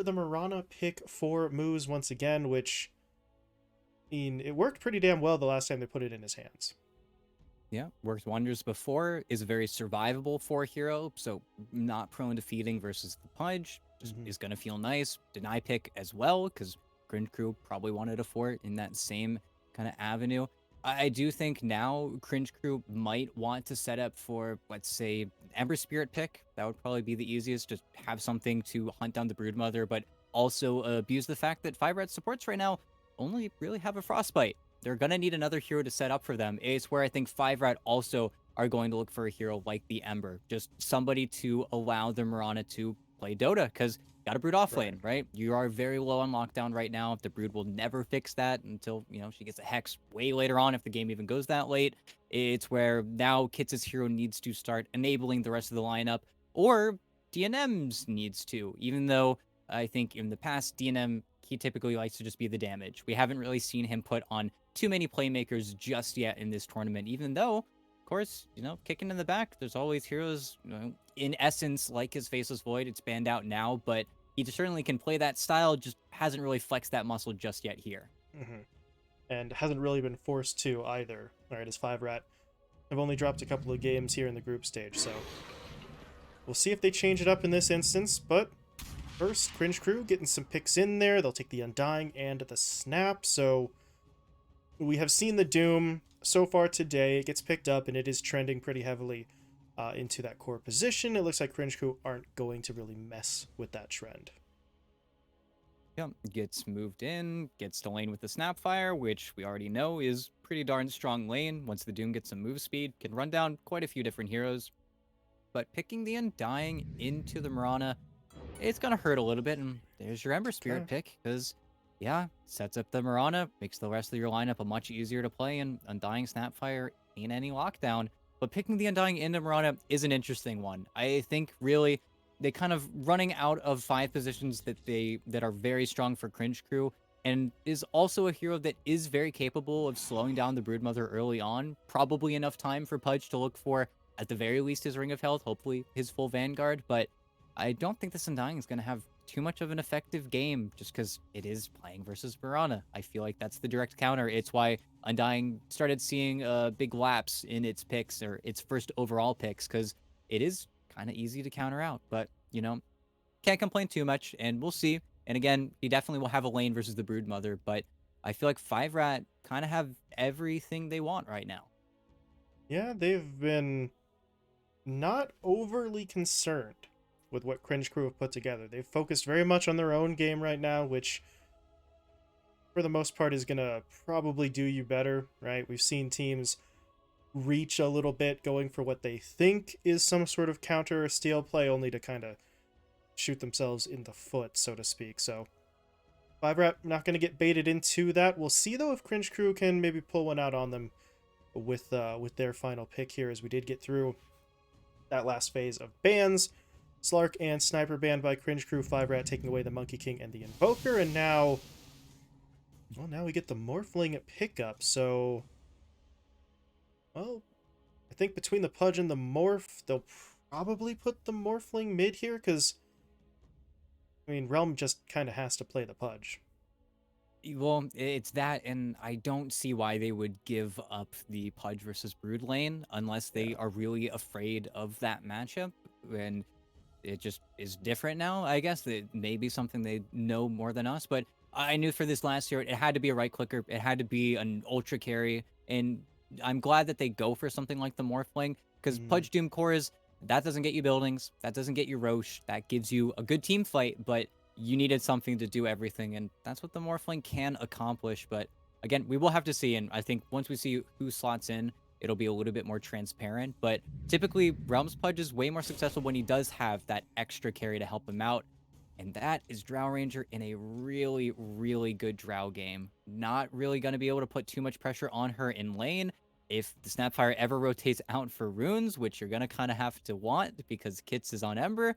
for the Mirana pick for Moose once again, which, I mean, it worked pretty damn well the last time they put it in his hands. Yeah, worked wonders before, is a very survivable 4 hero, so not prone to feeding versus the Pudge, just Hmm. is going to feel nice. Deny pick as well, because Cringe Crew probably wanted a fort in that same kind of avenue. I do think now Cringe Crew might want to set up for, let's say, Ember Spirit pick. That would probably be the easiest, just have something to hunt down the Broodmother, but also abuse the fact that 5RAT supports right now only really have a Frostbite. They're going to need another hero to set up for them. It's where I think 5RAT also are going to look for a hero like the Ember. Just somebody to allow the Mirana to play Dota, because got a Brood off Right. lane, right? You are very low on lockdown right now. The Brood will never fix that until, she gets a Hex way later on, if the game even goes that late. It's where now Kits' hero needs to start enabling the rest of the lineup, or DNM's needs to, even though I think in the past, DNM, he typically likes to just be the damage. We haven't really seen him put on too many playmakers just yet in this tournament, even though, of course, kicking in the back, there's always heroes, in essence, like his Faceless Void. It's banned out now, but he certainly can play that style, just hasn't really flexed that muscle just yet here. Hmm. And hasn't really been forced to either. All right, as 5RAT have only dropped a couple of games here in the group stage, so we'll see if they change it up in this instance. But first, Cringe Crew getting some picks in there. They'll take the Undying and the Snap. So we have seen the Doom so far today. It gets picked up, and it is trending pretty heavily into that core position. It looks like Cringe Crew aren't going to really mess with that trend. Yep, gets moved in, gets to lane with the Snapfire, which we already know is pretty darn strong lane. Once the Doom gets some move speed, can run down quite a few different heroes. But picking the Undying into the Mirana, it's going to hurt a little bit. And there's your Ember Spirit Okay. pick, because, yeah, sets up the Mirana, makes the rest of your lineup a much easier to play, and Undying Snapfire ain't any lockdown. But picking the Undying into Mirana is an interesting one. I think, really, they kind of running out of 5 positions that are very strong for Cringe Crew, and is also a hero that is very capable of slowing down the Broodmother early on. Probably enough time for Pudge to look for, at the very least, his Ring of Health, hopefully his full Vanguard, but I don't think this Undying is going to have too much of an effective game, just because it is playing versus Mirana. I feel like that's the direct counter. It's why Undying started seeing big laps in its picks, or its first overall picks, because it is kind of easy to counter out. But, can't complain too much, and we'll see. And again, he definitely will have a lane versus the Broodmother, but I feel like 5RAT kind of have everything they want right now. Yeah, they've been not overly concerned with what Cringe Crew have put together. They've focused very much on their own game right now, which for the most part is going to probably do you better, right? We've seen teams reach a little bit going for what they think is some sort of counter or steal play, only to kind of shoot themselves in the foot, so to speak. So 5RAT not going to get baited into that. We'll see though if Cringe Crew can maybe pull one out on them with their final pick here, as we did get through that last phase of bans. Slark and Sniper banned by Cringe Crew, 5RAT taking away the Monkey King and the Invoker, and now, well, now we get the Morphling pickup. So, well, I think between the Pudge and the Morph, they'll probably put the Morphling mid here, because, I mean, Realm just kind of has to play the Pudge. Well, it's that, and I don't see why they would give up the Pudge versus Brood lane unless Yeah. they are really afraid of that matchup. And it just is different now, I guess. It may be something they know more than us, but I knew for this last year, it had to be a right clicker. It had to be an ultra carry. And I'm glad that they go for something like the Morphling, because Mm, Pudge Doom Cores, that doesn't get you buildings. That doesn't get you Roche. That gives you a good team fight, but you needed something to do everything. And that's what the Morphling can accomplish. But again, we will have to see. And I think once we see who slots in, it'll be a little bit more transparent. But typically, Realms Pudge is way more successful when he does have that extra carry to help him out. And that is Drow Ranger in a really, really good Drow game. Not really going to be able to put too much pressure on her in lane. If the Snapfire ever rotates out for runes, which you're going to kind of have to want because Kits is on Ember,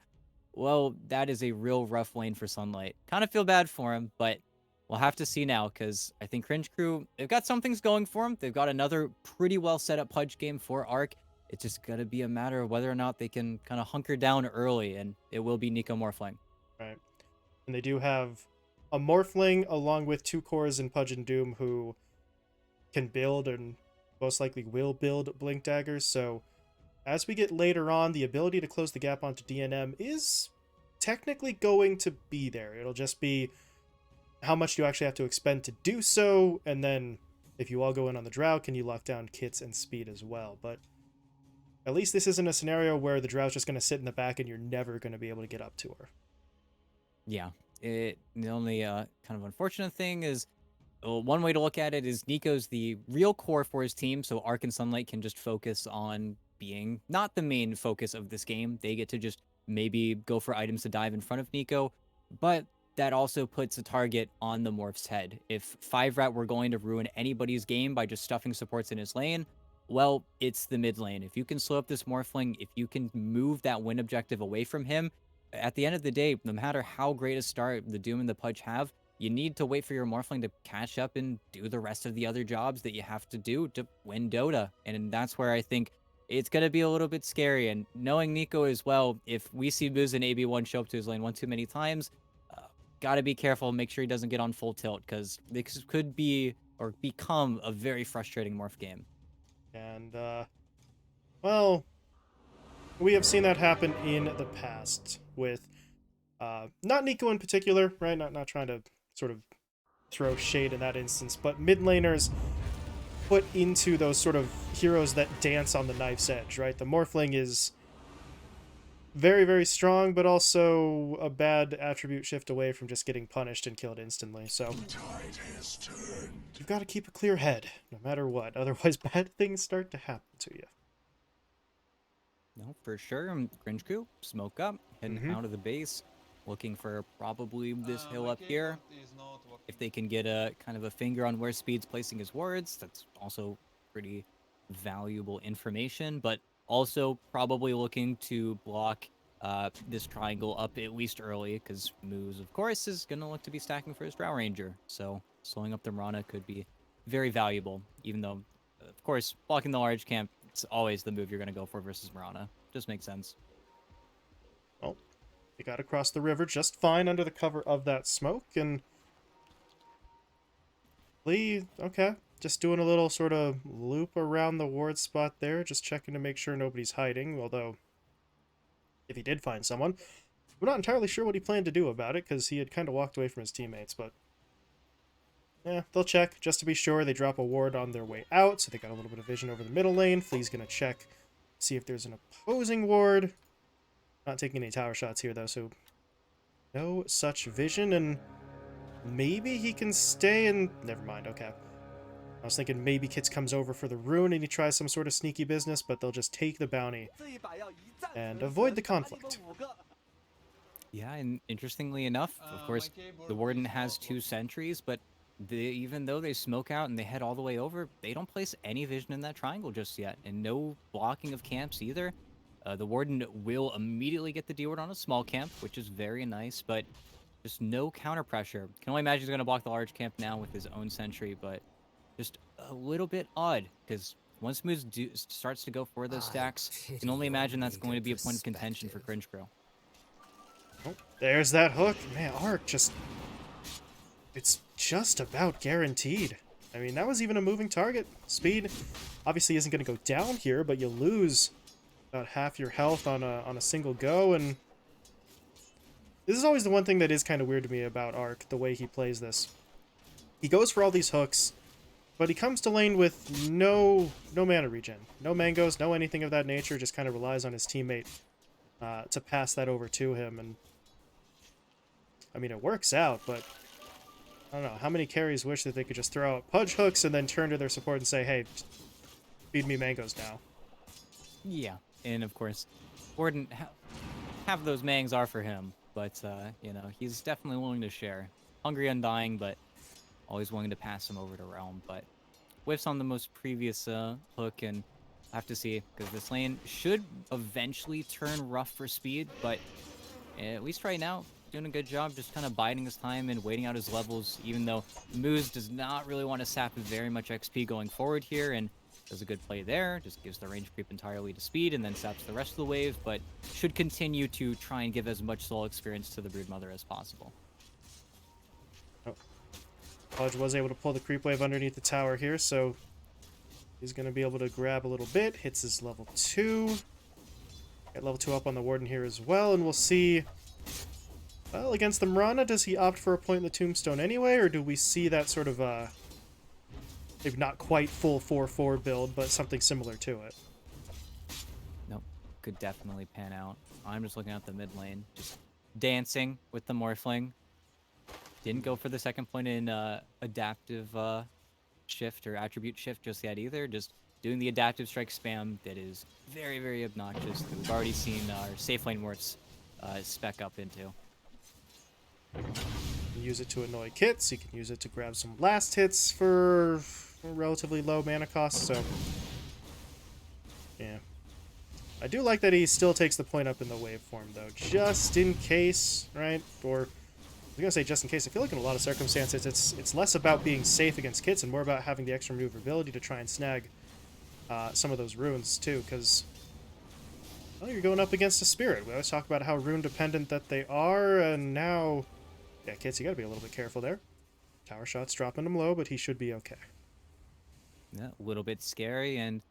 well, that is a real rough lane for Sunlight. Kind of feel bad for him, but we'll have to see now, because I think Cringe Crew, they've got some things going for them. They've got another pretty well set up Pudge game for Arc. It's just going to be a matter of whether or not they can kind of hunker down early, and it will be Nico Morphling. right. And they do have a Morphling along with 2 cores in Pudge and Doom who can build and most likely will build Blink Daggers. So as we get later on, the ability to close the gap onto DNM is technically going to be there. It'll just be how much you actually have to expend to do so, and then if you all go in on the Drow, can you lock down kits and speed as well? But at least this isn't a scenario where the Drow's just going to sit in the back and you're never going to be able to get up to her. Yeah. The only kind of unfortunate thing is, well, one way to look at it is Nico's the real core for his team, so Arc and Sunlight can just focus on being not the main focus of this game. They get to just maybe go for items to dive in front of Nico, but that also puts a target on the Morph's head. If 5RAT were going to ruin anybody's game by just stuffing supports in his lane, well, it's the mid lane. If you can slow up this Morphling, if you can move that win objective away from him, at the end of the day, no matter how great a start the Doom and the Pudge have, you need to wait for your Morphling to catch up and do the rest of the other jobs that you have to do to win Dota. And that's where I think it's going to be a little bit scary. And knowing Nico as well, if we see Moose and AB1 show up to his lane one too many times, got to be careful and make sure he doesn't get on full tilt, because this could be or become a very frustrating Morph game. And, well, we have seen that happen in the past with, not Nico in particular, right? Not trying to sort of throw shade in that instance, but mid laners put into those sort of heroes that dance on the knife's edge, right? The Morphling is very, very strong, but also a bad attribute shift away from just getting punished and killed instantly. So you've got to keep a clear head, no matter what. Otherwise, bad things start to happen to you. No, for sure. Cringe crew, smoke up, heading out of the base, looking for probably this hill up here. If they can get a kind of a finger on where Speed's placing his wards, that's also pretty valuable information, but also probably looking to block this triangle up at least early, because Moose, of course, is going to look to be stacking for his Drow Ranger. So slowing up the Mirana could be very valuable, even though, of course, blocking the large camp, it's always the move you're going to go for versus Mirana. Just makes sense. Well, they got across the river just fine under the cover of that smoke, and Lee, okay, just doing a little sort of loop around the ward spot there, just checking to make sure nobody's hiding, although if he did find someone, we're not entirely sure what he planned to do about it, because he had kind of walked away from his teammates, but yeah, they'll check just to be sure. They drop a ward on their way out, so they got a little bit of vision over the middle lane. Flea's going to check, see if there's an opposing ward. Not taking any tower shots here, though, so no such vision, and maybe he can stay and... Never mind, okay. I was thinking maybe Kits comes over for the rune and he tries some sort of sneaky business, but they'll just take the bounty and avoid the conflict. Yeah, and interestingly enough, of course, the Warden has 2 sentries, but even though they smoke out and they head all the way over, they don't place any vision in that triangle just yet, and no blocking of camps either. The Warden will immediately get the D-ward on a small camp, which is very nice, but just no counter pressure. Can only imagine he's going to block the large camp now with his own sentry, but just a little bit odd, because once Moose starts to go for those stacks, you can only imagine that's going to be a point of contention for Cringe Crew. Oh, there's that hook. Man, Arc just... It's just about guaranteed. I mean, that was even a moving target. Speed obviously isn't going to go down here, but you lose about half your health on a single go, and this is always the one thing that is kind of weird to me about Arc, the way he plays this. He goes for all these hooks, but he comes to lane with no mana regen. No mangoes, no anything of that nature, just kind of relies on his teammate to pass that over to him, and I mean, it works out, but I don't know, how many carries wish that they could just throw out Pudge hooks and then turn to their support and say, hey, feed me mangoes now. Yeah, and of course, Warden, half of those mangs are for him, but, you know, he's definitely willing to share. Hungry Undying, but always willing to pass him over to Realm, but whiffs on the most previous hook, and I have to see, because this lane should eventually turn rough for Speed, but at least right now, doing a good job just kind of biding his time and waiting out his levels, even though Moose does not really want to sap very much XP going forward here, and does a good play there, just gives the range creep entirely to Speed, and then saps the rest of the wave, but should continue to try and give as much soul experience to the Broodmother as possible. Oh, Pudge was able to pull the creep wave underneath the tower here, so he's going to be able to grab a little bit. Hits his level 2. Get level 2 up on the Warden here as well, and we'll see... Well, against the Mirana, does he opt for a point in the Tombstone anyway, or do we see that sort of, maybe not quite full 4-4 build, but something similar to it? Nope, could definitely pan out. I'm just looking at the mid lane, just dancing with the Morphling. Didn't go for the second point in adaptive shift or attribute shift just yet either. Just doing the adaptive strike spam that is very, very obnoxious that we've already seen our safe lane morphs spec up into. You can use it to annoy kits, you can use it to grab some last hits for relatively low mana cost, so... Yeah. I do like that he still takes the point up in the waveform, though, just in case, right? Or, I was gonna say just in case, I feel like in a lot of circumstances it's less about being safe against kits and more about having the extra maneuverability to try and snag some of those runes, too, because... Well, you're going up against a spirit. We always talk about how rune-dependent that they are, and now... Yeah, kits, you gotta be a little bit careful there. Tower shot's dropping him low, but he should be okay. Yeah, a little bit scary, and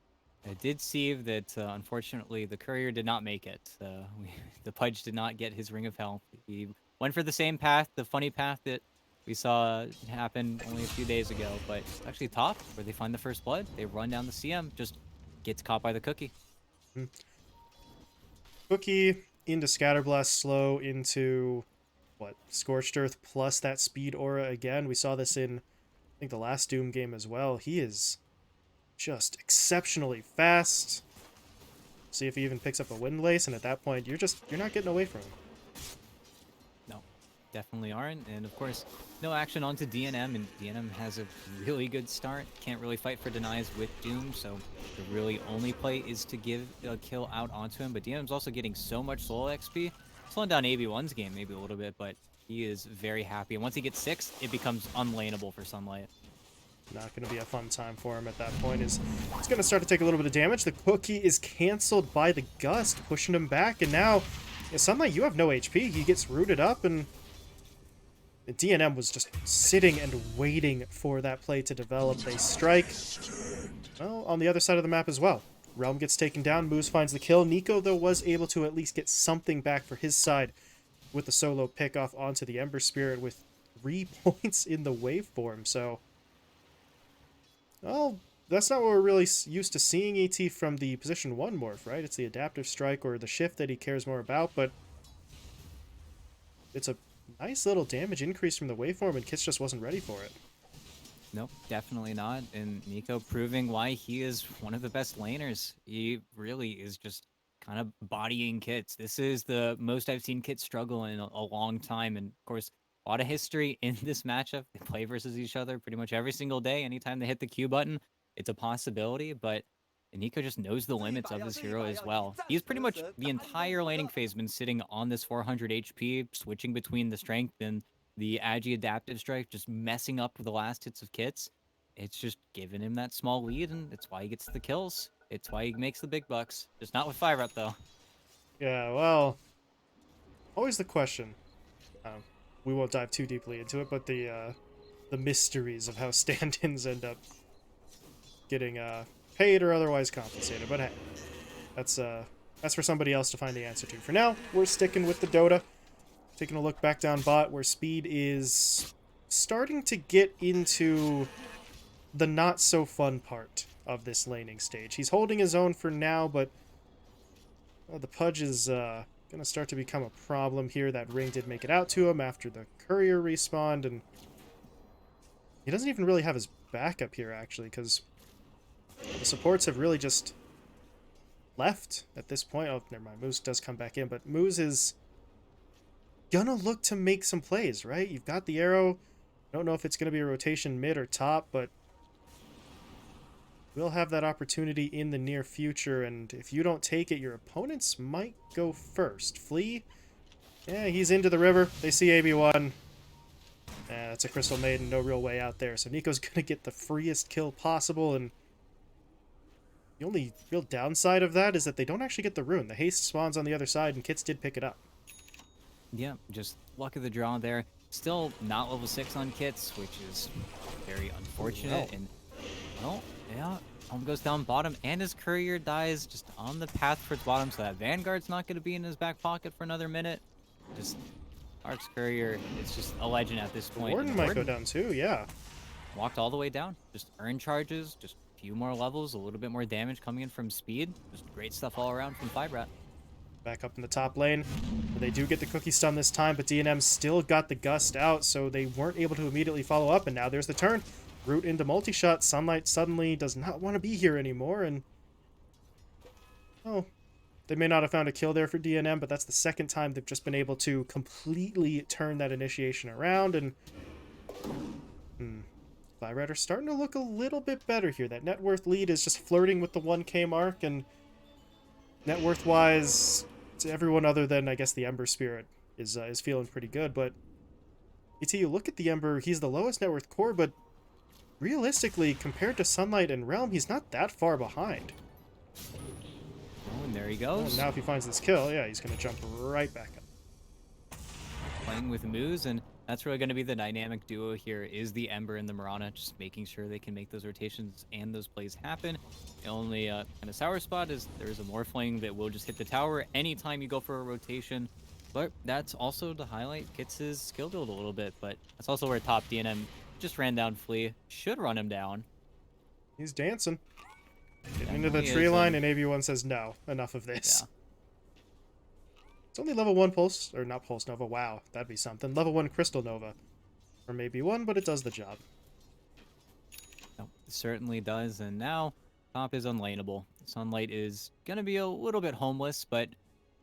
I did see that unfortunately the courier did not make it. The Pudge did not get his Ring of Health. He went for the same path, the funny path that we saw happen only a few days ago, but actually top, where they find the first blood, they run down the CM, just gets caught by the cookie. Cookie into Scatterblast, slow into... What? Scorched Earth plus that speed aura again. We saw this in, I think, the last Doom game as well. He is just exceptionally fast. See if he even picks up a Windlace, and at that point, you're not getting away from him. No, definitely aren't. And of course, no action onto DNM, and DNM has a really good start. Can't really fight for denies with Doom, so the really only play is to give a kill out onto him. But DNM's also getting so much solo XP. Slowing down AB1's game maybe a little bit, but he is very happy. And once he gets 6, it becomes unlaneable for Sunlight. Not going to be a fun time for him at that point. He's going to start to take a little bit of damage. The cookie is canceled by the Gust, pushing him back. And now, yeah, Sunlight, you have no HP. He gets rooted up, and the DNM was just sitting and waiting for that play to develop. They strike, well, on the other side of the map as well. Realm gets taken down, Moose finds the kill. Nico, though, was able to at least get something back for his side with the solo pick-off onto the Ember Spirit with 3 points in the waveform, so... Well, that's not what we're really used to seeing ET from the position 1 morph, right? It's the adaptive strike or the shift that he cares more about, but... It's a nice little damage increase from the waveform, and Kits just wasn't ready for it. Nope, definitely not. And Nico proving why he is one of the best laners. He really is just kind of bodying Kits. This is the most I've seen Kits struggle in a long time. And of course, a lot of history in this matchup. They play versus each other pretty much every single day. Anytime they hit the Q button, it's a possibility. But Nico just knows the limits of his hero as well. He's pretty much the entire laning phase been sitting on this 400 HP, switching between the strength and the Agi adaptive strike, just messing up the last hits of Kits. It's just giving him that small lead, and it's why he gets the kills. It's why he makes the big bucks. Just not with 5RAT, though. Yeah, well... Always the question. We won't dive too deeply into it, but the mysteries of how stand-ins end up getting paid or otherwise compensated. But hey, that's for somebody else to find the answer to. For now, we're sticking with the Dota. Taking a look back down bot, where Speed is starting to get into the not-so-fun part of this laning stage. He's holding his own for now, but the Pudge is going to start to become a problem here. That ring did make it out to him after the courier respawned, and he doesn't even really have his backup here, actually, because the supports have really just left at this point. Oh, never mind. Moose does come back in, but Moose is gonna look to make some plays, right? You've got the arrow. I don't know if it's gonna be a rotation mid or top, but we'll have that opportunity in the near future, and if you don't take it, your opponents might go first. Flee? Yeah, he's into the river. They see AB1. That's a Crystal Maiden, no real way out there. So Nico's gonna get the freest kill possible, and the only real downside of that is that they don't actually get the rune. The haste spawns on the other side, and Kits did pick it up. Yeah, just luck of the draw there. Still not level 6 on kits, which is very unfortunate. Wow. And, well, yeah, Home goes down bottom, and his courier dies just on the path towards bottom, so that Vanguard's not going to be in his back pocket for another minute. Just, Ark's courier is just a legend at this The point. Warden And might go down too, yeah. walked all the way down. Just earn charges, just a few more levels, a little bit more damage coming in from speed. Just great stuff all around from 5RAT. Back up in the top lane. They do get the cookie stun this time, but DNM still got the gust out, so they weren't able to immediately follow up, and now there's the turn. Root into multi-shot. Sunlight suddenly does not want to be here anymore, and... oh, they may not have found a kill there for DNM, but that's the second time they've just been able to completely turn that initiation around, and... 5RAT are starting to look a little bit better here. That net worth lead is just flirting with the 1k mark, and net worth-wise, to everyone other than, I guess, the Ember Spirit is feeling pretty good, but... you look at the Ember, he's the lowest net worth core, but realistically, compared to Sunlight and Realm, he's not that far behind. Oh, and there he goes. Now if he finds this kill, yeah, he's going to jump right back up. Playing with Moose, and that's really going to be the dynamic duo here, is the Ember and the Mirana, just making sure they can make those rotations and those plays happen. The only kind of sour spot is there's a Morphling that will just hit the tower anytime you go for a rotation. But that's also to highlight Kits' skill build a little bit, but that's also where top DNM just ran down Flea. Should run him down. He's dancing. Getting into Definitely the tree is, line, and AV1 says, no, enough of this. Yeah. It's only level 1 Pulse, or not Pulse Nova, wow, that'd be something. Level 1 Crystal Nova. Or maybe 1, but it does the job. No, it certainly does, and now top is unlaneable. Sunlight is going to be a little bit homeless, but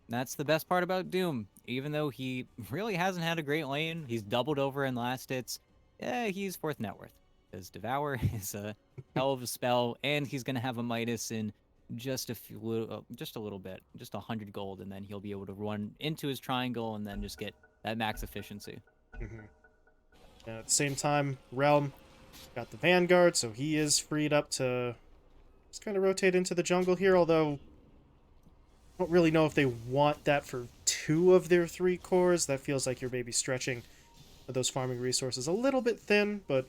that's the best part about Doom. Even though he really hasn't had a great lane, he's doubled over in last hits, he's 4th net worth. Because Devour is a hell of a spell, and he's going to have a Midas in just a little bit, just 100 gold, and then he'll be able to run into his triangle and then just get that max efficiency. And at the same time, Realm got the Vanguard, so he is freed up to just kind of rotate into the jungle here, although I don't really know if they want that for 2 of their 3 cores. That feels like you're maybe stretching those farming resources a little bit thin, but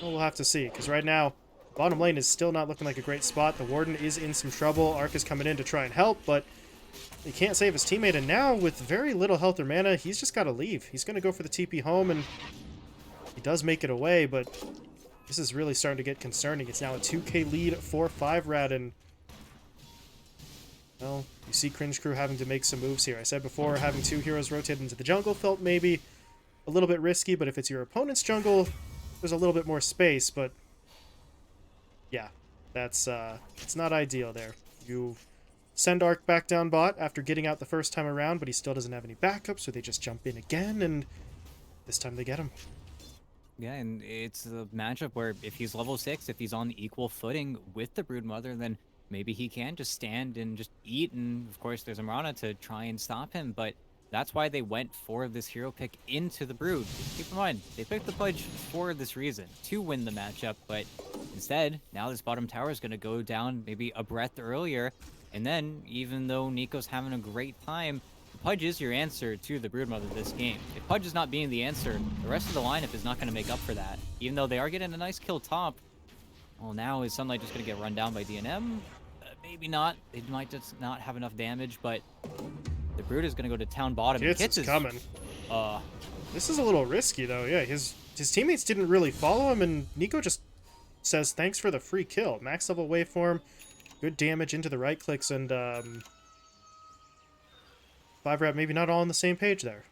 well, we'll have to see, because right now, bottom lane is still not looking like a great spot. The Warden is in some trouble. Arc is coming in to try and help, but he can't save his teammate, and now, with very little health or mana, he's just got to leave. He's going to go for the TP home, and he does make it away, but this is really starting to get concerning. It's now a 2k lead for 5RAT, and well, you see Cringe Crew having to make some moves here. I said before, having 2 heroes rotate into the jungle felt maybe a little bit risky, but if it's your opponent's jungle, there's a little bit more space, but yeah, that's it's not ideal there. You send Arc back down bot after getting out the first time around, but he still doesn't have any backup, so they just jump in again, and this time they get him. Yeah, and it's a matchup where if he's level 6, if he's on equal footing with the Broodmother, then maybe he can just stand and just eat, and of course there's a Mirana to try and stop him, but that's why they went for this hero pick into the Brood. Keep in mind, they picked the Pudge for this reason, to win the matchup, but instead, now this bottom tower is going to go down maybe a breath earlier, and then, even though Nico's having a great time, Pudge is your answer to the Broodmother this game. If Pudge is not being the answer, the rest of the lineup is not going to make up for that. Even though they are getting a nice kill top, well, now is Sunlight just going to get run down by DNM? Maybe not. They might just not have enough damage, but the Brood is going to go to town bottom. Kits is coming. Uh, This is a little risky, though. Yeah, his teammates didn't really follow him, and Nico just says, thanks for the free kill. Max level waveform, good damage into the right clicks, and 5RAT maybe not all on the same page there.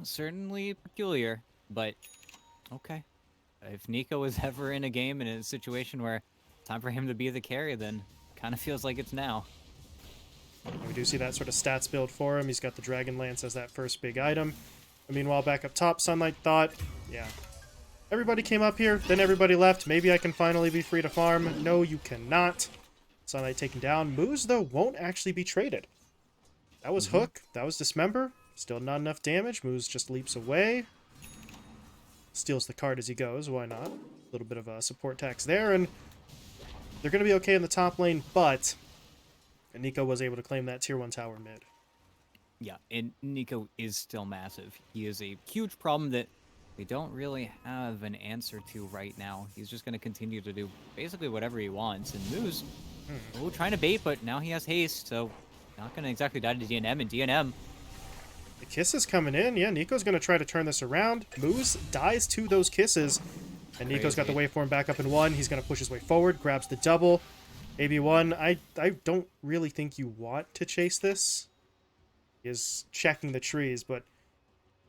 certainly peculiar, but okay. If Nico is ever in a game in a situation where time for him to be the carry, then kind of feels like it's now. And we do see that sort of stats build for him. He's got the Dragon Lance as that first big item. And meanwhile, back up top, Sunlight thought, yeah, everybody came up here, then everybody left. Maybe I can finally be free to farm. No, you cannot. Sunlight taken down. Moose, though, won't actually be traded. That was Hook. That was Dismember. Still not enough damage. Moose just leaps away. Steals the card as he goes. Why not? A little bit of a support tax there, and they're going to be okay in the top lane, but Nico was able to claim that tier 1 tower mid. Yeah, and Nico is still massive. He is a huge problem that they don't really have an answer to right now. He's just going to continue to do basically whatever he wants. And Moose, Hmm. oh, trying to bait, but now he has haste, so not going to exactly die to DNM. And DNM, The kisses coming in. Yeah, Nico's going to try to turn this around. Moose dies to those kisses. And Nico's got the crazy. waveform back up in one. He's going to push his way forward, grabs the double. AB1, I don't really think you want to chase this. He is checking the trees, but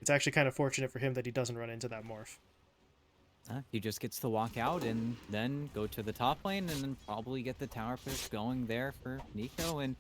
it's actually kind of fortunate for him that he doesn't run into that morph. He just gets to walk out and then go to the top lane and then probably get the tower push going there for Nico. And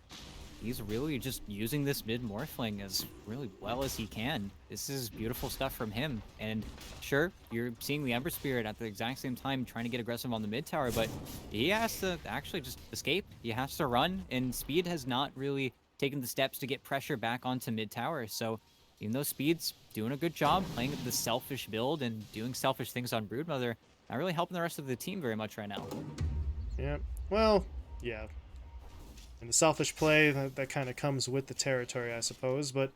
he's really just using this mid Morphling as really well as he can. This is beautiful stuff from him. And sure, you're seeing the Ember Spirit at the exact same time trying to get aggressive on the mid tower, but he has to actually just escape. He has to run, and Speed has not really taken the steps to get pressure back onto mid tower. So even though Speed's doing a good job playing the selfish build and doing selfish things on Broodmother, not really helping the rest of the team very much right now. Yeah, well, yeah. And the selfish play, that kind of comes with the territory, I suppose, but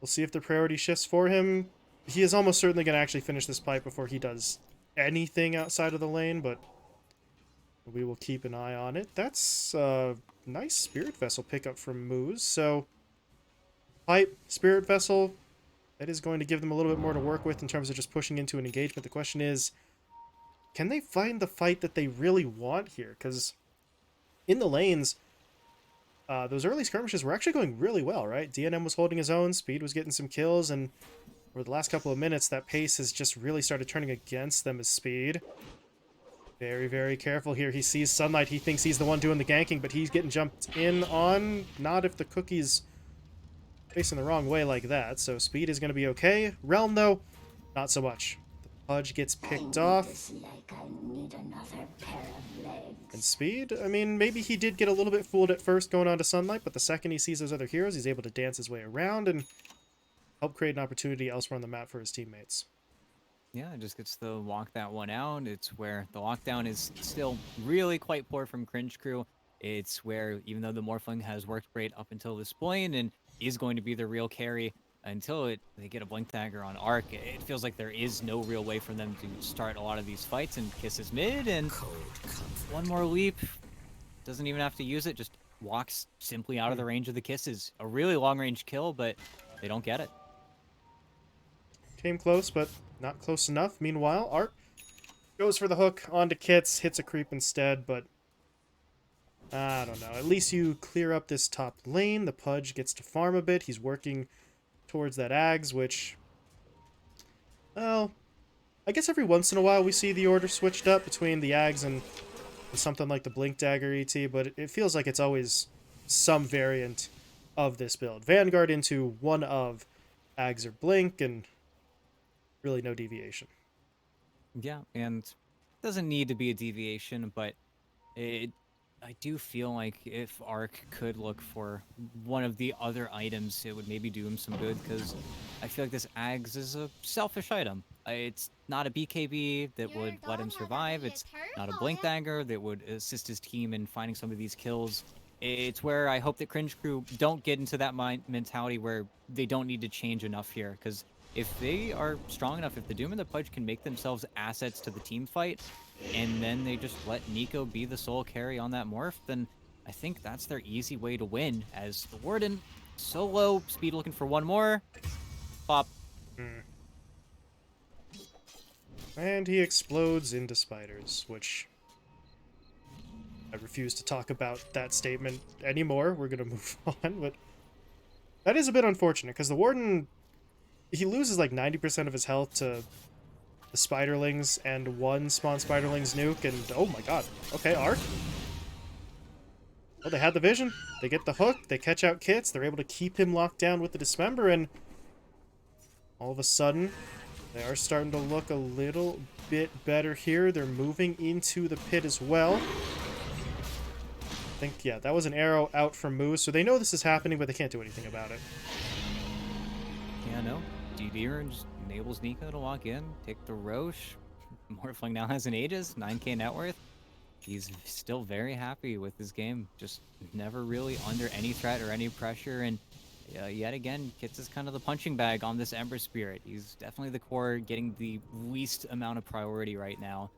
we'll see if the priority shifts for him. He is almost certainly going to actually finish this pipe before he does anything outside of the lane, but we will keep an eye on it. That's a nice Spirit Vessel pickup from Moose, so pipe, Spirit Vessel, that is going to give them a little bit more to work with in terms of just pushing into an engagement. The question is, can they find the fight that they really want here? Because in the lanes, those early skirmishes were actually going really well, right? DNM was holding his own, Speed was getting some kills, and over the last couple of minutes, that pace has just really started turning against them as Speed. Very, very careful here. He sees Sunlight. He thinks he's the one doing the ganking, but he's getting jumped in on. Not if the cookie's facing the wrong way like that. So Speed is going to be okay. Realm, though, not so much. The Pudge gets picked off. Like I need another pair of legs. And Speed, I mean, maybe he did get a little bit fooled at first going on to Sunlight, but the second he sees those other heroes, he's able to dance his way around and help create an opportunity elsewhere on the map for his teammates. Yeah, it just gets to walk that one out. It's where the lockdown is still really quite poor from Cringe Crew. It's where, even though the Morphling has worked great up until this point and is going to be the real carry until they get a Blink Dagger on Arc, it feels like there is no real way for them to start a lot of these fights. And Kiss is mid, and one more leap. Doesn't even have to use it, just walks simply out of the range of the Kisses. A really long-range kill, but they don't get it. Came close, but not close enough. Meanwhile, Art goes for the hook onto Kits, hits a creep instead, but I don't know. At least you clear up this top lane. The Pudge gets to farm a bit. He's working towards that Ags, which, well, I guess every once in a while we see the order switched up between the Ags and something like the Blink Dagger ET, but it feels like it's always some variant of this build. Vanguard into one of Ags or Blink, and really no deviation. Yeah, and it doesn't need to be a deviation, but I do feel like if Arc could look for one of the other items, it would maybe do him some good, because I feel like this Ags is a selfish item. It's not a BKB that would let him survive. It's not a Blink Dagger that would assist his team in finding some of these kills. It's where I hope that Cringe Crew don't get into that mentality where they don't need to change enough here, because if they are strong enough, if the Doom and the Pudge can make themselves assets to the team fight, and then they just let Nico be the sole carry on that morph, then I think that's their easy way to win, as the Warden, solo, Speed looking for one more, pop. And he explodes into spiders, which I refuse to talk about that statement anymore. We're going to move on, but that is a bit unfortunate, because the Warden, he loses like 90% of his health to the Spiderlings and one Spawn Spiderlings nuke, and oh my god. Okay, Arc. Well, they had the vision. They get the hook. They catch out Kits. They're able to keep him locked down with the Dismember, and all of a sudden, they are starting to look a little bit better here. They're moving into the pit as well. I think, yeah, that was an arrow out from Moose, so they know this is happening, but they can't do anything about it. Yeah, no. DD just enables Nico to walk in, take the Roche. Morphling now has an Aegis, 9k net worth. He's still very happy with his game, just never really under any threat or any pressure. And yet again, Kits is kind of the punching bag on this Ember Spirit. He's definitely the core, getting the least amount of priority right now.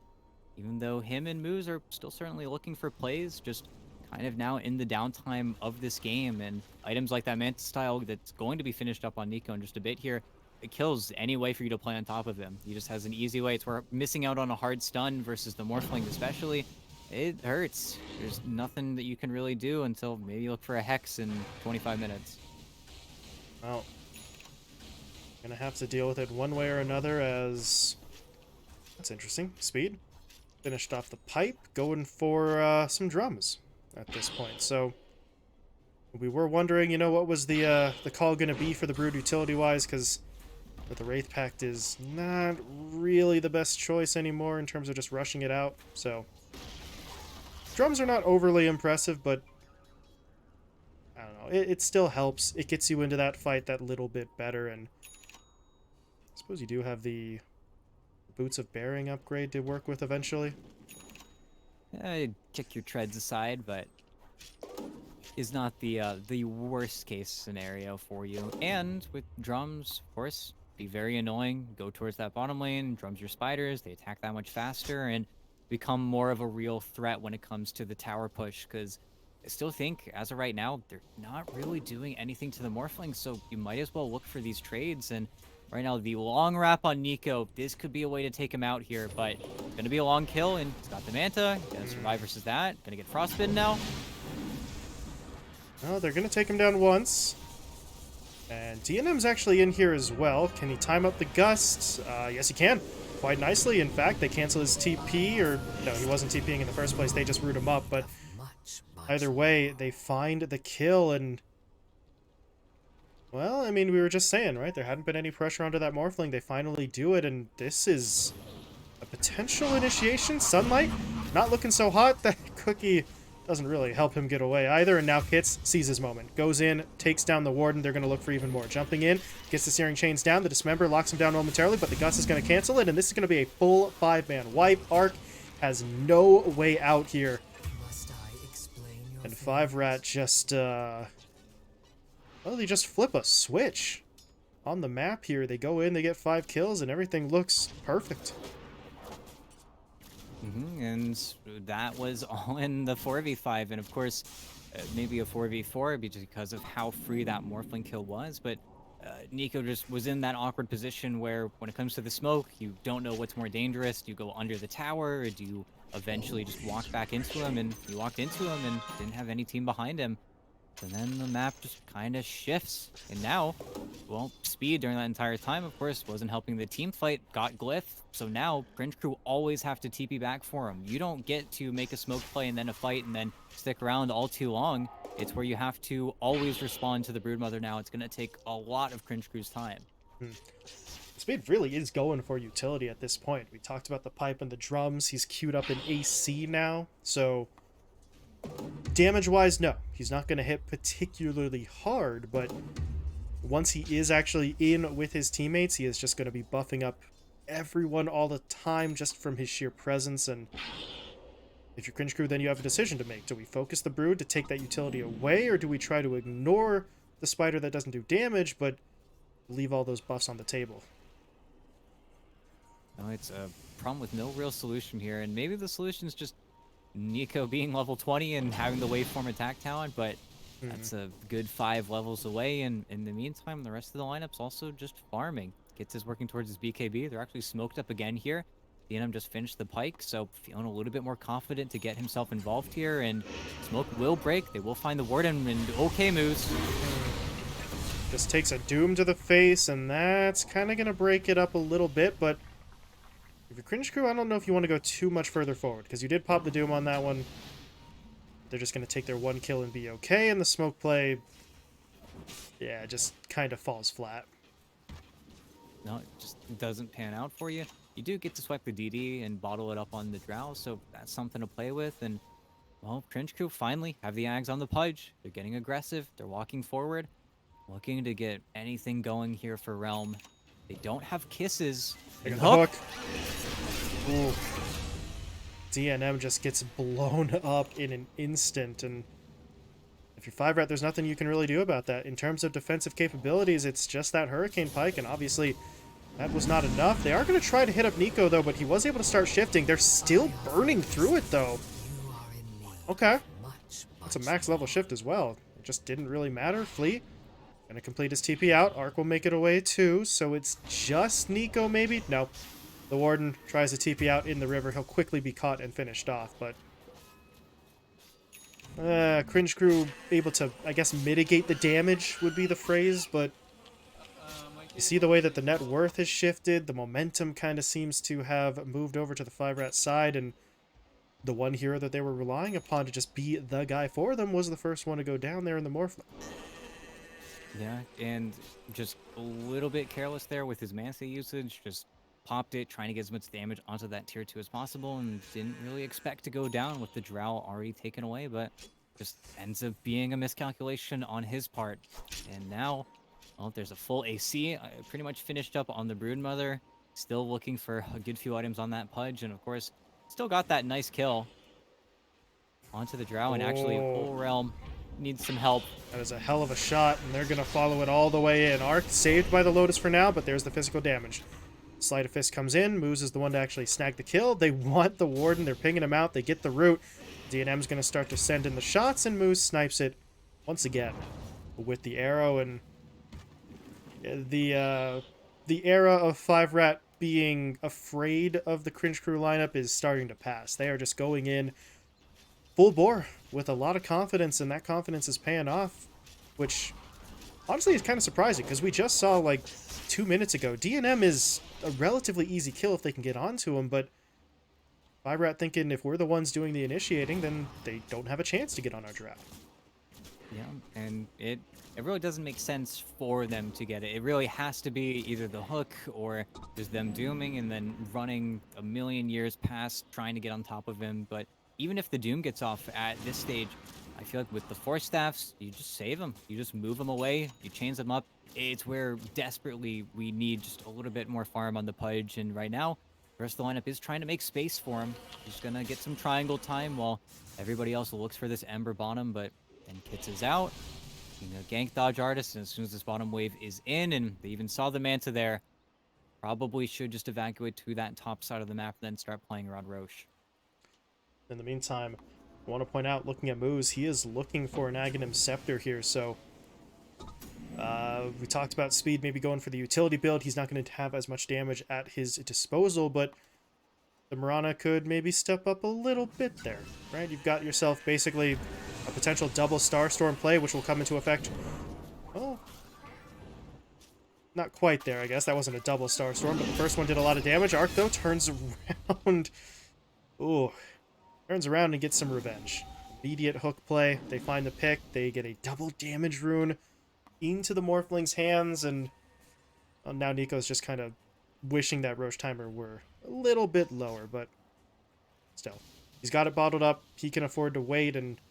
Even though him and Moose are still certainly looking for plays, just kind of now in the downtime of this game. And items like that Manta style that's going to be finished up on Nico in just a bit here, it kills any way for you to play on top of him. He just has an easy way. It's where missing out on a hard stun versus the Morphling especially, it hurts. There's nothing that you can really do until maybe you look for a Hex in 25 minutes. Well, gonna have to deal with it one way or another as... That's interesting. Speed. Finished off the pipe, going for some drums at this point. So we were wondering, you know, what was the call gonna be for the Brood utility-wise, because the Wraith Pact is not really the best choice anymore in terms of just rushing it out. So drums are not overly impressive, but I don't know. It still helps. It gets you into that fight that little bit better, and I suppose you do have the Boots of Bearing upgrade to work with eventually. Kick your treads aside, but is not the worst case scenario for you. And with drums, of course, be very annoying. Go towards that bottom lane, drums your spiders, they attack that much faster, and become more of a real threat when it comes to the tower push, because I still think, as of right now, they're not really doing anything to the Morphling, so you might as well look for these trades. And right now, the long wrap on Nico, this could be a way to take him out here, but it's going to be a long kill, and he's got the Manta, going to survive versus that, going to get frostbitten now. Oh, they're going to take him down once. And DNM's actually in here as well. Can he time up the Gust? Yes, he can. Quite nicely. In fact, they cancel his TP, or no, he wasn't TPing in the first place. They just root him up, but either way, they find the kill, and well, I mean, we were just saying, right? There hadn't been any pressure onto that Morphling. They finally do it, and this is a potential initiation. Sunlight, not looking so hot. That cookie doesn't really help him get away either, and now Kits sees his moment. Goes in, takes down the Warden. They're going to look for even more. Jumping in, gets the Searing Chains down. The Dismember locks him down momentarily, but the Gust is going to cancel it, and this is going to be a full 5-man wipe. Arc has no way out here. And 5RAT just, well, they just flip a switch on the map here. They go in, they get 5 kills, and everything looks perfect. And that was all in the 4v5, and of course, maybe a 4v4 because of how free that Morphling kill was, but Nico just was in that awkward position where when it comes to the smoke, you don't know what's more dangerous. Do you go under the tower, or do you eventually just walk back into him? And he walked into him and didn't have any team behind him. And then the map just kind of shifts. And now, well, Speed during that entire time, of course, wasn't helping the team fight, got Glyph. So now, Cringe crew always have to TP back for him. You don't get to make a smoke play and then a fight and then stick around all too long. It's where you have to always respond to the Broodmother now. It's going to take a lot of Cringe crew's time. Speed really is going for utility at this point. We talked about the pipe and the drums. He's queued up in AC now. So damage-wise, no. He's not going to hit particularly hard, but once he is actually in with his teammates, he is just going to be buffing up everyone all the time just from his sheer presence. And if you're Cringe crew, then you have a decision to make. Do we focus the Brood to take that utility away, or do we try to ignore the Spider that doesn't do damage, but leave all those buffs on the table? No, it's a problem with no real solution here, and maybe the solution is just Nico being level 20 and having the waveform attack talent, but that's a good 5 levels away, and in the meantime, the rest of the lineup's also just farming. Gets is working towards his BKB. They're actually smoked up again here. DNM just finished the pike, so feeling a little bit more confident to get himself involved here, and smoke will break. They will find the Warden, and okay moves. Just takes a Doom to the face, and that's kind of going to break it up a little bit, but if you're Cringe crew, I don't know if you want to go too much further forward, because you did pop the Doom on that one. They're just going to take their 1 kill and be okay, and the smoke play, yeah, just kind of falls flat. No, it just doesn't pan out for you. You do get to swipe the DD and bottle it up on the Drow, so that's something to play with. And, well, Cringe crew finally have the Ags on the Pudge. They're getting aggressive. They're walking forward, looking to get anything going here for Realm. They don't have kisses. Taking the hook. Ooh. DNM just gets blown up in an instant, and if you're 5RAT, there's nothing you can really do about that. In terms of defensive capabilities, it's just that Hurricane Pike, and obviously that was not enough. They are going to try to hit up Nico, though, but he was able to start shifting. They're still burning through it, though. Okay. That's a max level shift as well. It just didn't really matter. Fleet gonna complete his TP out. Arc will make it away, too, so it's just Nico, maybe? No. The Warden tries to TP out in the river. He'll quickly be caught and finished off, but Cringe crew able to, I guess, mitigate the damage would be the phrase, but you see the way that the net worth has shifted. The momentum kind of seems to have moved over to the 5RAT side, and the one hero that they were relying upon to just be the guy for them was the first one to go down there in the Morphling. Yeah, and just a little bit careless there with his Mansa usage. Just popped it, trying to get as much damage onto that tier 2 as possible, and didn't really expect to go down with the Drow already taken away, but just ends up being a miscalculation on his part. And now, well, there's a full AC. I pretty much finished up on the Broodmother. Still looking for a good few items on that Pudge, and of course, still got that nice kill onto the Drow, and actually, whole realm needs some help. That is a hell of a shot, and they're going to follow it all the way in. Arc saved by the Lotus for now, but there's the physical damage. Sleight of Fist comes in. Moose is the one to actually snag the kill. They want the Warden. They're pinging him out. They get the root. DNM's going to start to send in the shots, and Moose snipes it once again with the arrow. And the era of 5RAT being afraid of the Cringe crew lineup is starting to pass. They are just going in full bore with a lot of confidence, and that confidence is paying off, which honestly is kind of surprising because we just saw like 2 minutes ago DNM is a relatively easy kill if they can get onto him, but 5RAT thinking if we're the ones doing the initiating, then they don't have a chance to get on our draft. Yeah, and it really doesn't make sense for them to get it. It really has to be either the hook or just them dooming and then running a million years past trying to get on top of him. But even if the doom gets off at this stage, I feel like with the Force Staffs, you just save them. You just move them away. You chains them up. It's where desperately we need just a little bit more farm on the Pudge. And right now, the rest of the lineup is trying to make space for him. He's going to get some triangle time while everybody else looks for this Ember bottom. But then Kits is out. You know, gank dodge artist. And as soon as this bottom wave is in, and they even saw the Manta there, probably should just evacuate to that top side of the map, then start playing around Roche. In the meantime, I want to point out, looking at Moose, he is looking for an Aghanim Scepter here, so we talked about speed maybe going for the utility build. He's not going to have as much damage at his disposal, but the Mirana could maybe step up a little bit there, right? You've got yourself basically a potential double Starstorm play, which will come into effect. Oh, not quite there, I guess. That wasn't a double Starstorm, but the first one did a lot of damage. Arc, though, turns around. Ooh. Turns around and gets some revenge. Immediate hook play. They find the pick. They get a double damage rune into the Morphling's hands, and now Nico's just kind of wishing that Roche timer were a little bit lower, but still. He's got it bottled up. He can afford to wait, and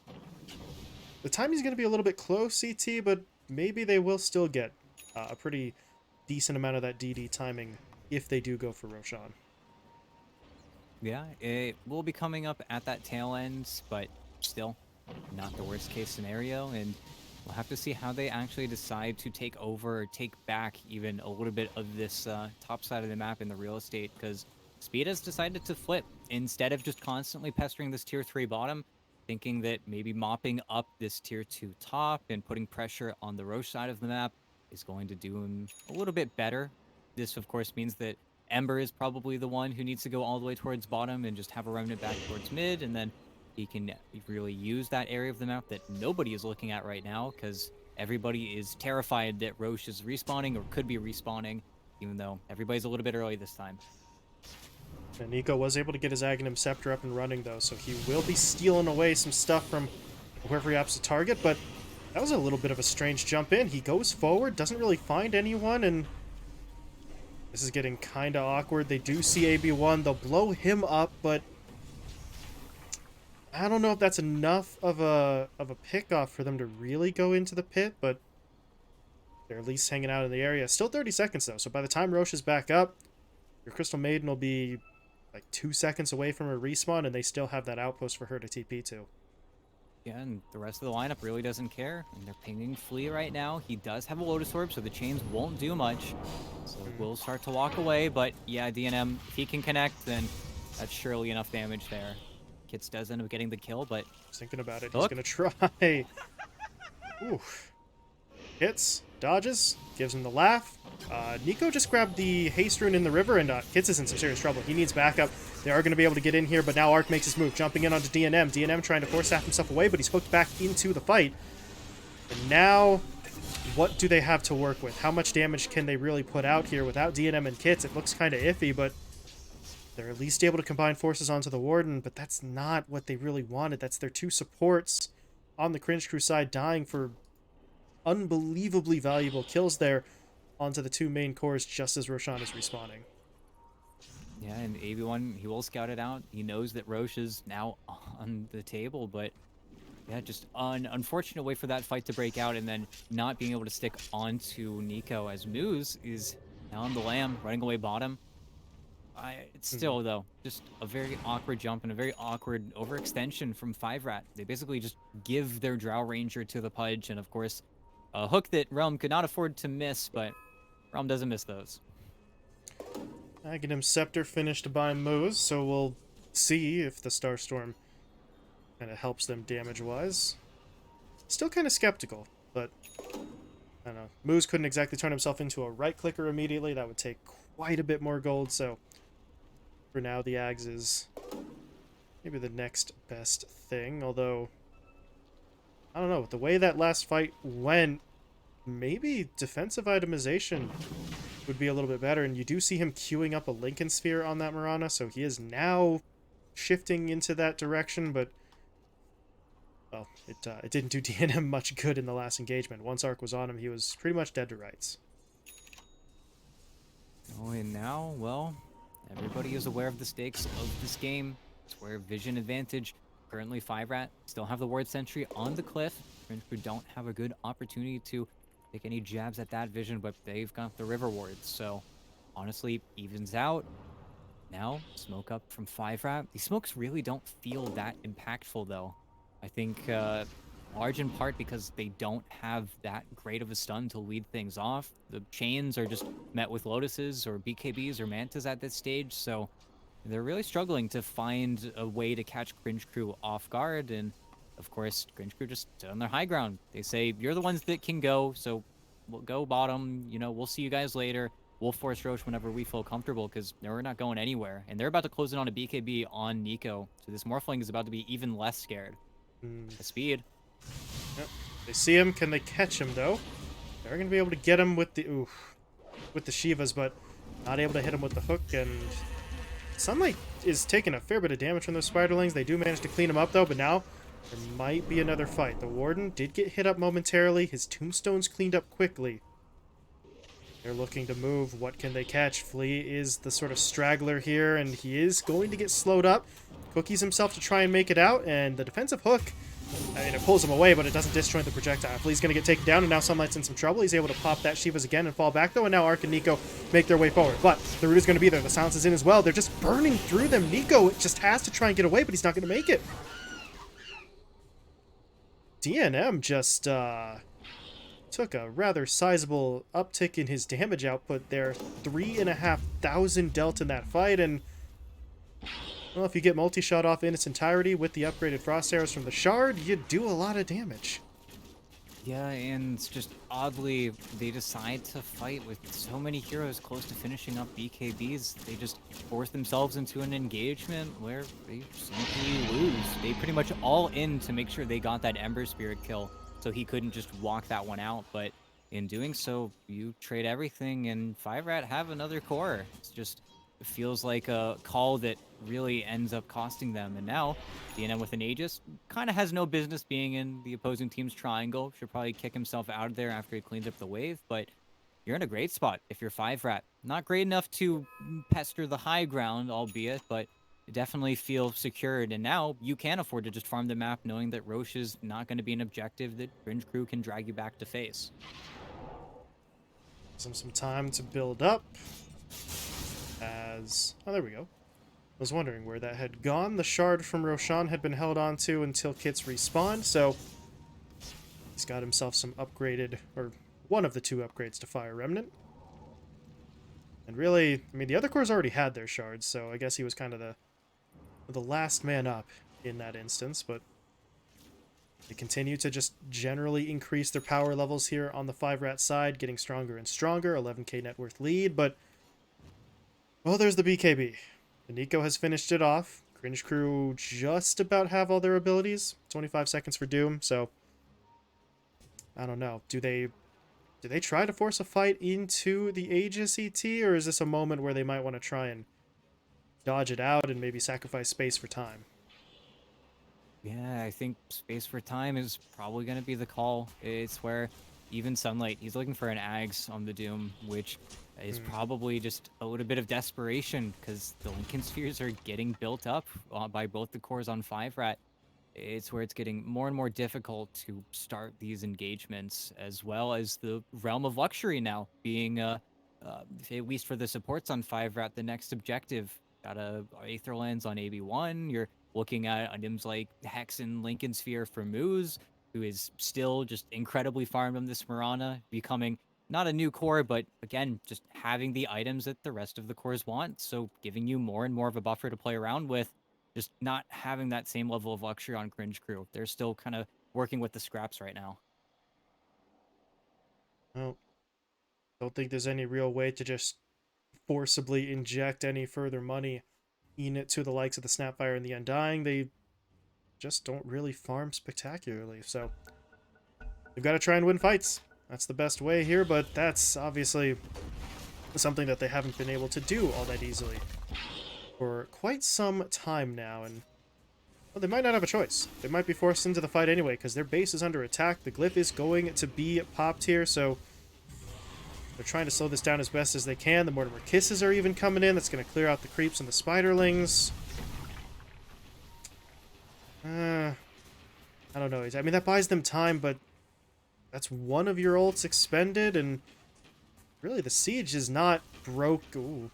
the timing's going to be a little bit close, CT, but maybe they will still get a pretty decent amount of that DD timing if they do go for Roshan. Yeah, it will be coming up at that tail end, but still not the worst case scenario, and we'll have to see how they actually decide to take over or take back even a little bit of this top side of the map in the real estate, because Speed has decided to flip. Instead of just constantly pestering this tier 3 bottom, thinking that maybe mopping up this tier 2 top and putting pressure on the Roche side of the map is going to do him a little bit better. This, of course, means that Ember is probably the one who needs to go all the way towards bottom and just have a remnant back towards mid, and then he can really use that area of the map that nobody is looking at right now, because everybody is terrified that Roche is respawning or could be respawning, even though everybody's a little bit early this time. And Nico was able to get his Aghanim Scepter up and running, though, so he will be stealing away some stuff from whoever he happens to target, but that was a little bit of a strange jump in. He goes forward, doesn't really find anyone, and this is getting kind of awkward. They do see AB1. They'll blow him up, but I don't know if that's enough of a pick-off for them to really go into the pit, but they're at least hanging out in the area. Still 30 seconds, though, so by the time Roche is back up, your Crystal Maiden will be like 2 seconds away from her respawn, and they still have that outpost for her to TP to. Yeah, and the rest of the lineup really doesn't care. And they're pinging Flea right now. He does have a Lotus Orb, so the chains won't do much. So we'll start to walk away. But yeah, DNM, if he can connect, then that's surely enough damage there. Kits does end up getting the kill, but Just thinking about it, Look. he's gonna try. Oof. Hits, dodges, gives him the laugh. Nico just grabbed the haste rune in the river, and Kits is in some serious trouble. He needs backup. They are going to be able to get in here, but now Arc makes his move, jumping in onto DNM. DNM trying to force staff himself away, but he's hooked back into the fight. And now, what do they have to work with? How much damage can they really put out here without DNM and Kits? It looks kind of iffy, but they're at least able to combine forces onto the Warden, but that's not what they really wanted. That's their 2 supports on the Cringe Crew side dying for unbelievably valuable kills there onto the 2 main cores just as Roshan is respawning. yeah, and AB1, he will scout it out. He knows that Roche is now on the table, but yeah, just an unfortunate way for that fight to break out, and then not being able to stick onto Nico as Moose is now on the lamb, running away bottom. It's still, though, just a very awkward jump and a very awkward overextension from 5RAT. They basically just give their Drow Ranger to the Pudge, and of course, a hook that Realm could not afford to miss, but Realm doesn't miss those. Aghanim Scepter finished by Moose, so we'll see if the Starstorm kind of helps them damage-wise. Still kind of skeptical, but I don't know. Moose couldn't exactly turn himself into a right-clicker immediately. That would take quite a bit more gold, so for now the Ags is maybe the next best thing, although I don't know, with the way that last fight went, maybe defensive itemization would be a little bit better, and you do see him queuing up a Lincoln Sphere on that Mirana, so he is now shifting into that direction, but well, it didn't do DNM much good in the last engagement. Once Arc was on him, he was pretty much dead to rights. Oh, and now, well, everybody is aware of the stakes of this game. It's where vision advantage. Currently, 5RAT still have the ward sentry on the cliff. Cringe Crew don't have a good opportunity to take any jabs at that vision, but they've got the river wards. So, honestly, evens out. Now, smoke up from 5RAT. These smokes really don't feel that impactful, though. I think large in part because they don't have that great of a stun to lead things off. The chains are just met with Lotuses or BKBs or Mantas at this stage, so they're really struggling to find a way to catch Cringe Crew off guard, and of course, Cringe Crew just stood on their high ground. They say, you're the ones that can go, so we'll go bottom, you know, we'll see you guys later. We'll force Roche whenever we feel comfortable, because we're not going anywhere. And they're about to close in on a BKB on Nico, so this Morphling is about to be even less scared. The speed. Yep. They see him. Can they catch him, though? They're going to be able to get him with the Shivas, but not able to hit him with the hook, and Sunlight is taking a fair bit of damage from those Spiderlings. They do manage to clean him up, though, but now there might be another fight. The Warden did get hit up momentarily. His tombstone's cleaned up quickly. They're looking to move. What can they catch? Flea is the sort of straggler here, and he is going to get slowed up. Cookies himself to try and make it out, and the defensive hook, I mean, it pulls him away, but it doesn't disjoint the projectile. Flea's going to get taken down, and now Sunlight's in some trouble. He's able to pop that Shivas again and fall back, though, and now Ark and Nico make their way forward. But the root is going to be there. The silence is in as well. They're just burning through them. Nico just has to try and get away, but he's not going to make it. DNM just took a rather sizable uptick in his damage output there. 3,500 dealt in that fight, and well, if you get multi-shot off in its entirety with the upgraded frost arrows from the shard, you do a lot of damage. Yeah, and it's just oddly, they decide to fight with so many heroes close to finishing up BKBs. They just force themselves into an engagement where they simply lose. They pretty much all in to make sure they got that Ember Spirit kill, so he couldn't just walk that one out. But in doing so, you trade everything, and 5RAT have another core. It's just, it feels like a call that really ends up costing them. And now, DNM with an Aegis kind of has no business being in the opposing team's triangle. Should probably kick himself out of there after he cleans up the wave, but you're in a great spot if you're 5RAT. Not great enough to pester the high ground, albeit, but definitely feel secured. And now you can afford to just farm the map knowing that Roche is not going to be an objective that Cringe Crew can drag you back to face. Some time to build up. Oh, there we go. was wondering where that had gone. The shard from Roshan had been held onto until kits respawned, so he's got himself some upgraded, or one of the two upgrades to Fire Remnant. And really, I mean, the other cores already had their shards, so I guess he was kind of the last man up in that instance, but they continue to just generally increase their power levels here on the 5RAT side, getting stronger and stronger, 11k net worth lead, but, well, there's the BKB. The Nico has finished it off. Cringe crew just about have all their abilities. 25 seconds for Doom, so I don't know. Do they try to force a fight into the Aegis ET, or is this a moment where they might want to try and dodge it out and maybe sacrifice space for time? Yeah, I think space for time is probably going to be the call. It's where even Sunlight, he's looking for an Ags on the Doom, which is probably just a little bit of desperation because the Lincoln Spheres are getting built up by both the cores on 5RAT. It's where it's getting more and more difficult to start these engagements, as well as the realm of luxury now being, at least for the supports on 5RAT, the next objective. Got a Aether Lens on AB1. You're looking at items like Hex and Lincoln Sphere for Moose, who is still just incredibly farmed on this Mirana, becoming not a new core, but again, just having the items that the rest of the cores want, so giving you more and more of a buffer to play around with, just not having that same level of luxury on Cringe crew. They're still kind of working with the scraps right now. Well, don't think there's any real way to just forcibly inject any further money in it to the likes of the Snapfire and the Undying. They just don't really farm spectacularly, so they've got to try and win fights. That's the best way here, but that's obviously something that they haven't been able to do all that easily for quite some time now, and well, they might not have a choice. They might be forced into the fight anyway, because their base is under attack. The glyph is going to be popped here, so they're trying to slow this down as best as they can. The Mortimer Kisses are even coming in. That's going to clear out the creeps and the Spiderlings. I don't know. I mean, that buys them time, but that's one of your ults expended, and really the siege is not broken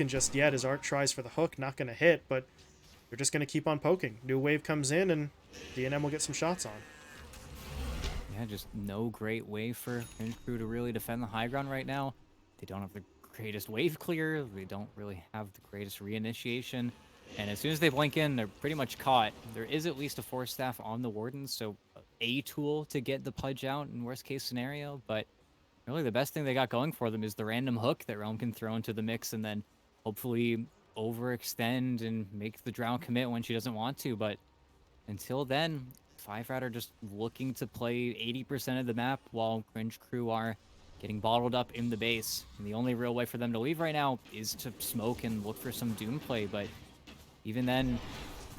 just yet as Art tries for the hook. Not going to hit, but they're just going to keep on poking. New wave comes in, and DNM will get some shots on. Yeah, just no great way for Cringe crew to really defend the high ground right now. They don't have the greatest wave clear. They don't really have the greatest reinitiation. And as soon as they blink in, they're pretty much caught. There is at least a Force Staff on the Wardens, so a tool to get the Pudge out in worst case scenario. But really the best thing they got going for them is the random hook that Realm can throw into the mix and then hopefully overextend and make the Drow commit when she doesn't want to. But until then, 5RAT are just looking to play 80% of the map while Cringe crew are getting bottled up in the base. And the only real way for them to leave right now is to smoke and look for some Doom play. But even then,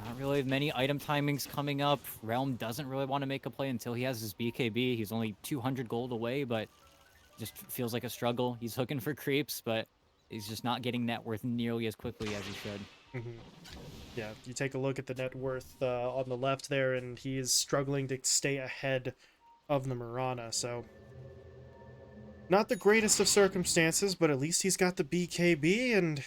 not really many item timings coming up. Realm doesn't really want to make a play until he has his BKB. He's only 200 gold away, but just feels like a struggle. He's hooking for creeps, but he's just not getting net worth nearly as quickly as he should. Yeah, you take a look at the net worth on the left there, and he is struggling to stay ahead of the Mirana, so not the greatest of circumstances, but at least he's got the BKB, and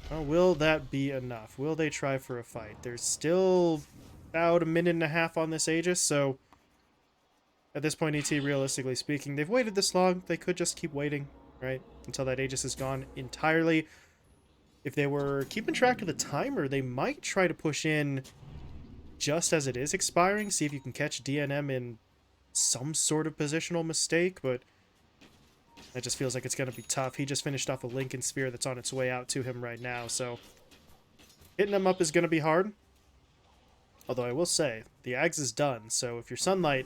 well, will that be enough? Will they try for a fight? There's still about a minute and a half on this Aegis, so at this point, ET, realistically speaking, they've waited this long. They could just keep waiting, right, until that Aegis is gone entirely. If they were keeping track of the timer, they might try to push in just as it is expiring, see if you can catch DNM in some sort of positional mistake, but that just feels like it's going to be tough. He just finished off a Lincoln Sphere that's on its way out to him right now, so hitting him up is going to be hard. Although I will say, the Ags is done, so if your Sunlight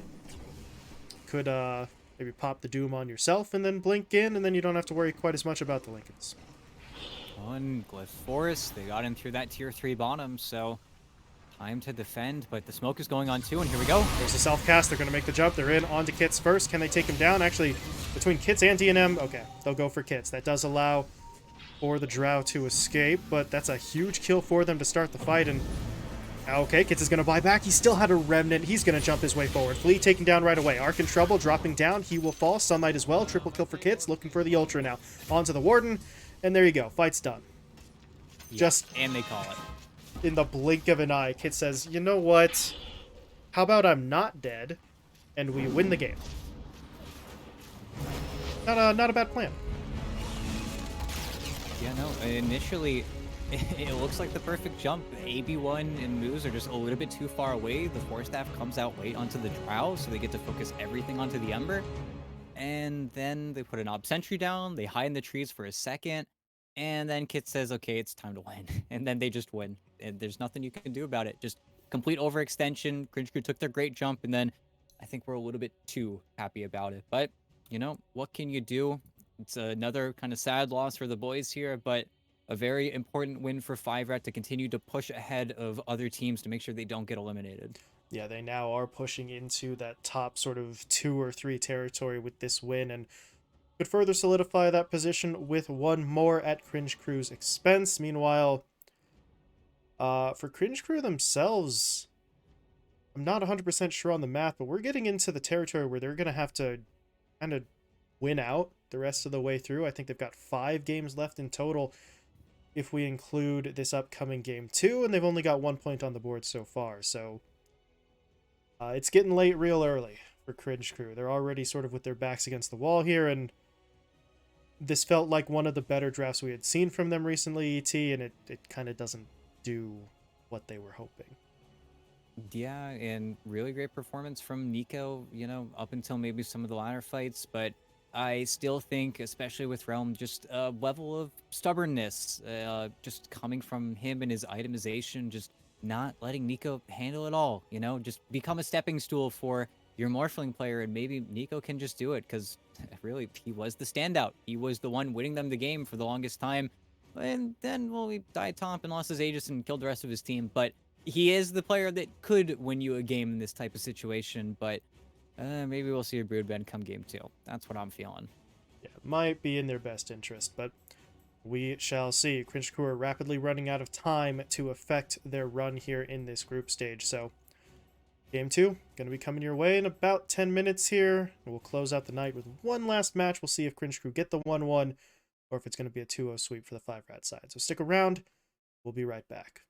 could maybe pop the Doom on yourself and then blink in, and then you don't have to worry quite as much about the Lincolns. On Glyph Forest, they got in through that tier 3 bottom, so time to defend, but the smoke is going on too, and here we go. There's a self-cast. They're going to make the jump. They're in onto Kits first. Can they take him down? Actually, between Kits and DNM, okay, they'll go for Kits. That does allow for the Drow to escape, but that's a huge kill for them to start the fight, and okay, Kits is going to buy back. He still had a Remnant. He's going to jump his way forward. Flea taken down right away. Ark in trouble, dropping down. He will fall. Sunlight as well. Triple kill for Kits, looking for the Ultra now. Onto the Warden, and there you go. Fight's done. Yeah, Just and they call it. in the blink of an eye, Kit says, you know what? How about I'm not dead, and we win the game? Not a bad plan. Yeah, no, initially, it looks like the perfect jump. AB1 and Moose are just a little bit too far away. The Force Staff comes out late onto the Drow, so they get to focus everything onto the Ember. And then they put an Ob Sentry down, they hide in the trees for a second, and then Kit says, okay, it's time to win. And then they just win. And there's nothing you can do about it. Just complete overextension. Cringe Crew took their great jump, and then I think we're a little bit too happy about it. But, you know, what can you do? It's another kind of sad loss for the boys here, but a very important win for 5RAT to continue to push ahead of other teams to make sure they don't get eliminated. Yeah, they now are pushing into that top sort of 2 or 3 territory with this win, and could further solidify that position with one more at Cringe Crew's expense. Meanwhile, for Cringe Crew themselves, I'm not 100% sure on the math, but we're getting into the territory where they're going to have to kind of win out the rest of the way through. I think they've got 5 games left in total if we include this upcoming game 2, and they've only got 1 point on the board so far. So it's getting late real early for Cringe Crew. They're already sort of with their backs against the wall here, and this felt like one of the better drafts we had seen from them recently, ET, and it kind of doesn't do what they were hoping. Yeah, and really great performance from Nico, you know, up until maybe some of the latter fights, but I still think, especially with Realm, just a level of stubbornness, just coming from him and his itemization, just not letting Nico handle it all, you know, just become a stepping stool for your Morphling player, and maybe Nico can just do it, because really, he was the standout. He was the one winning them the game for the longest time, and then, well, he died Tomp and lost his Aegis and killed the rest of his team, but he is the player that could win you a game in this type of situation, but maybe we'll see a Broodbend come game 2. That's what I'm feeling. Yeah, might be in their best interest, but we shall see. Cringe Crew are rapidly running out of time to affect their run here in this group stage, so game 2 going to be coming your way in about 10 minutes here. We'll close out the night with one last match. We'll see if Cringe Crew get the 1-1 or if it's going to be a 2-0 sweep for the 5RAT side. So stick around. We'll be right back.